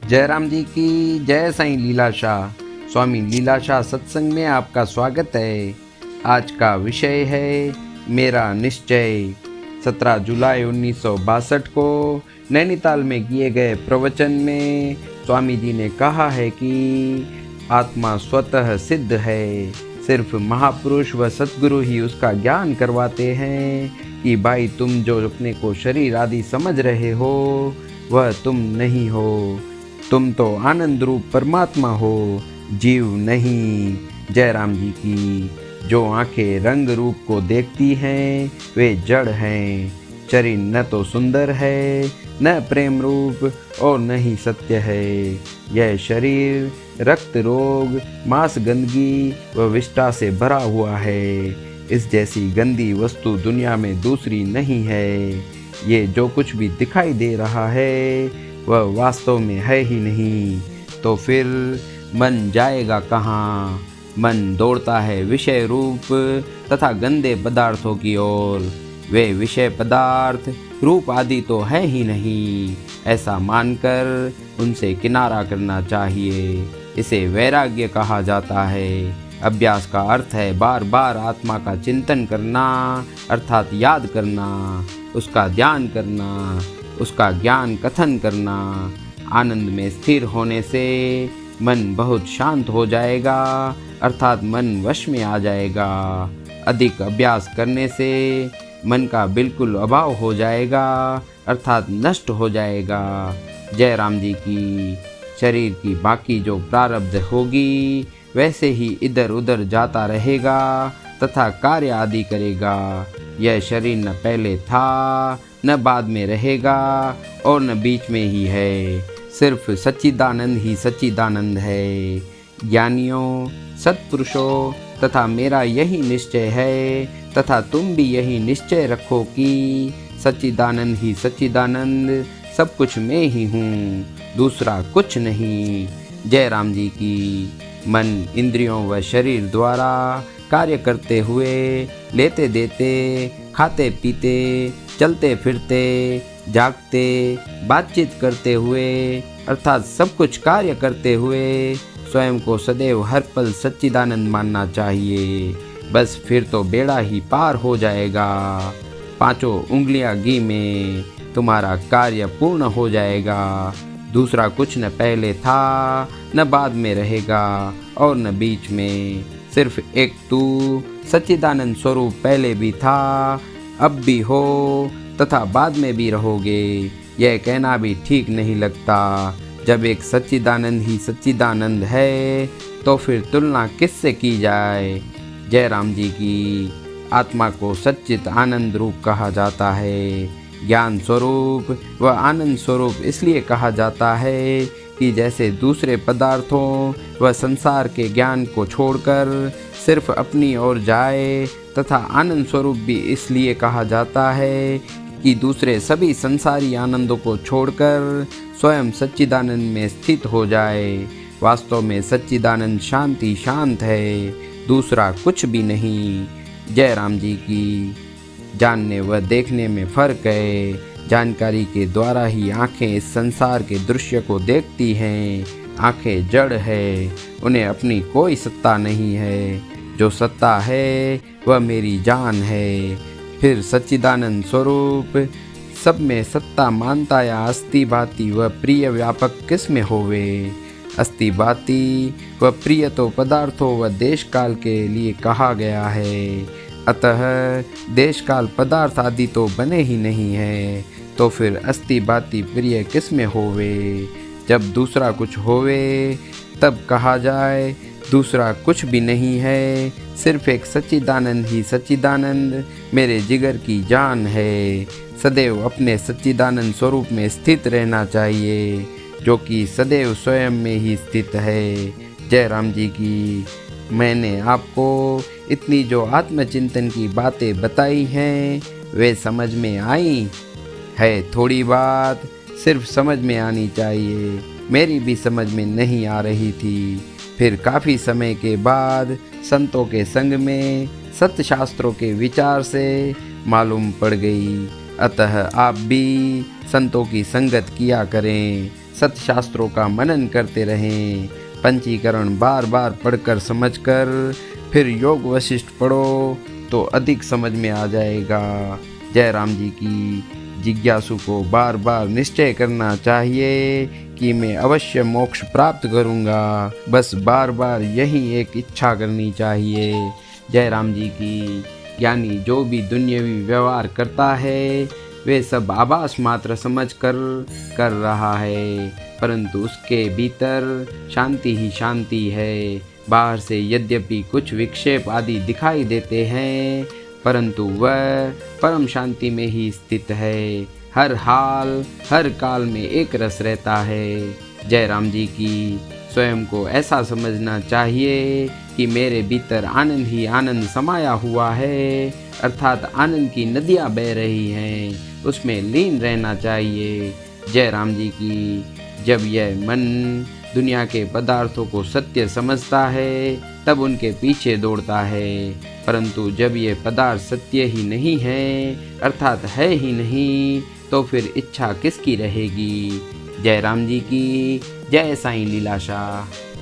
जयराम जी की जय। साईं लीलाशाह स्वामी लीलाशाह सत्संग में आपका स्वागत है। आज का विषय है मेरा निश्चय। 17 जुलाई 1962 को नैनीताल में किए गए प्रवचन में स्वामी जी ने कहा है कि आत्मा स्वतः सिद्ध है, सिर्फ महापुरुष व सद्गुरु ही उसका ज्ञान करवाते हैं कि भाई तुम जो अपने को शरीर आदि समझ रहे हो वह तुम नहीं हो, तुम तो आनंद रूप परमात्मा हो, जीव नहीं। जयराम जी की। जो आंखें रंग रूप को देखती हैं वे जड़ हैं। शरीर न तो सुंदर है, न प्रेम रूप और न ही सत्य है। यह शरीर रक्त रोग, मांस गंदगी व विष्ठा से भरा हुआ है। इस जैसी गंदी वस्तु दुनिया में दूसरी नहीं है। ये जो कुछ भी दिखाई दे रहा है वह वास्तव में है ही नहीं। तो फिर मन जाएगा कहाँ? मन दौड़ता है विषय रूप तथा गंदे पदार्थों की ओर। वे विषय पदार्थ रूप आदि तो है ही नहीं, ऐसा मानकर उनसे किनारा करना चाहिए। इसे वैराग्य कहा जाता है। अभ्यास का अर्थ है बार बार आत्मा का चिंतन करना, अर्थात याद करना, उसका ध्यान करना, उसका ज्ञान कथन करना। आनंद में स्थिर होने से मन बहुत शांत हो जाएगा, अर्थात मन वश में आ जाएगा। अधिक अभ्यास करने से मन का बिल्कुल अभाव हो जाएगा, अर्थात नष्ट हो जाएगा। जयराम जी की। शरीर की बाकी जो प्रारब्ध होगी वैसे ही इधर उधर जाता रहेगा तथा कार्य आदि करेगा। यह शरीर न पहले था, न बाद में रहेगा और न बीच में ही है। सिर्फ सच्चिदानंद ही सच्चिदानंद है। ज्ञानियों, सत्पुरुषों तथा मेरा यही निश्चय है तथा तुम भी यही निश्चय रखो कि सच्चिदानंद ही सच्चिदानंद, सब कुछ मैं ही हूँ, दूसरा कुछ नहीं। जयराम जी की। मन इंद्रियों व शरीर द्वारा कार्य करते हुए, लेते देते, खाते पीते, चलते फिरते, जागते, बातचीत करते हुए, अर्थात सब कुछ कार्य करते हुए स्वयं को सदैव हर पल सच्चिदानंद मानना चाहिए। बस फिर तो बेड़ा ही पार हो जाएगा। 5 उंगलियां घी में तुम्हारा कार्य पूर्ण हो जाएगा। दूसरा कुछ न पहले था, न बाद में रहेगा और न बीच में। सिर्फ एक तू सच्चिदानंद स्वरूप पहले भी था, अब भी हो तथा बाद में भी रहोगे। यह कहना भी ठीक नहीं लगता। जब एक सच्चिदानंद ही सच्चिदानंद है तो फिर तुलना किससे की जाए? जयराम जी की। आत्मा को सच्चित आनंद रूप कहा जाता है। ज्ञान स्वरूप व आनंद स्वरूप इसलिए कहा जाता है कि जैसे दूसरे पदार्थों व संसार के ज्ञान को छोड़कर सिर्फ अपनी ओर जाए, तथा आनंद स्वरूप भी इसलिए कहा जाता है कि दूसरे सभी संसारी आनंदों को छोड़कर स्वयं सच्चिदानंद में स्थित हो जाए। वास्तव में सच्चिदानंद शांति शांत है, दूसरा कुछ भी नहीं। जयराम जी की। जानने व देखने में फर्क है। जानकारी के द्वारा ही आँखें इस संसार के दृश्य को देखती हैं। आँखें जड़ है, उन्हें अपनी कोई सत्ता नहीं है। जो सत्ता है वह मेरी जान है। फिर सच्चिदानंद स्वरूप सब में सत्ता मानता या अस्थि भाती व प्रिय व्यापक किस में होवे? अस्थि भाती व प्रिय तो पदार्थों व देश काल के लिए कहा गया है। अतः देश काल पदार्थ आदि तो बने ही नहीं है, तो फिर अस्थि भाती प्रिय किस में होवे? जब दूसरा कुछ होवे तब कहा जाए दूसरा कुछ भी नहीं है। सिर्फ एक सच्चिदानंद ही सच्चिदानंद मेरे जिगर की जान है। सदैव अपने सच्चिदानंद स्वरूप में स्थित रहना चाहिए, जो कि सदैव स्वयं में ही स्थित है। जयराम जी की। मैंने आपको इतनी जो आत्मचिंतन की बातें बताई हैं वे समझ में आई है। थोड़ी बात सिर्फ समझ में आनी चाहिए। मेरी भी समझ में नहीं आ रही थी। फिर काफ़ी समय के बाद संतों के संग में सत्य शास्त्रों के विचार से मालूम पड़ गई। अतः आप भी संतों की संगत किया करें। सत शास्त्रों का मनन करते रहें। पंचीकरण बार बार पढ़कर समझकर फिर योग वशिष्ठ पढ़ो तो अधिक समझ में आ जाएगा। जय राम जी की। जिज्ञासु को बार बार निश्चय करना चाहिए कि मैं अवश्य मोक्ष प्राप्त करूंगा, बस बार बार यही एक इच्छा करनी चाहिए। जय राम जी की। यानी जो भी दुनियावी व्यवहार करता है वे सब आभास मात्र समझ कर रहा है, परंतु उसके भीतर शांति ही शांति है। बाहर से यद्यपि कुछ विक्षेप आदि दिखाई देते हैं, परंतु वह परम शांति में ही स्थित है। हर हाल हर काल में एक रस रहता है। जय राम जी की। स्वयं को ऐसा समझना चाहिए कि मेरे भीतर आनंद ही आनंद समाया हुआ है, अर्थात आनंद की नदियाँ बह रही हैं, उसमें लीन रहना चाहिए। जय राम जी की। जब यह मन दुनिया के पदार्थों को सत्य समझता है तब उनके पीछे दौड़ता है, परंतु जब ये पदार्थ सत्य ही नहीं है, अर्थात है ही नहीं, तो फिर इच्छा किसकी रहेगी। जय राम जी की। जय साईं लीलाशाह।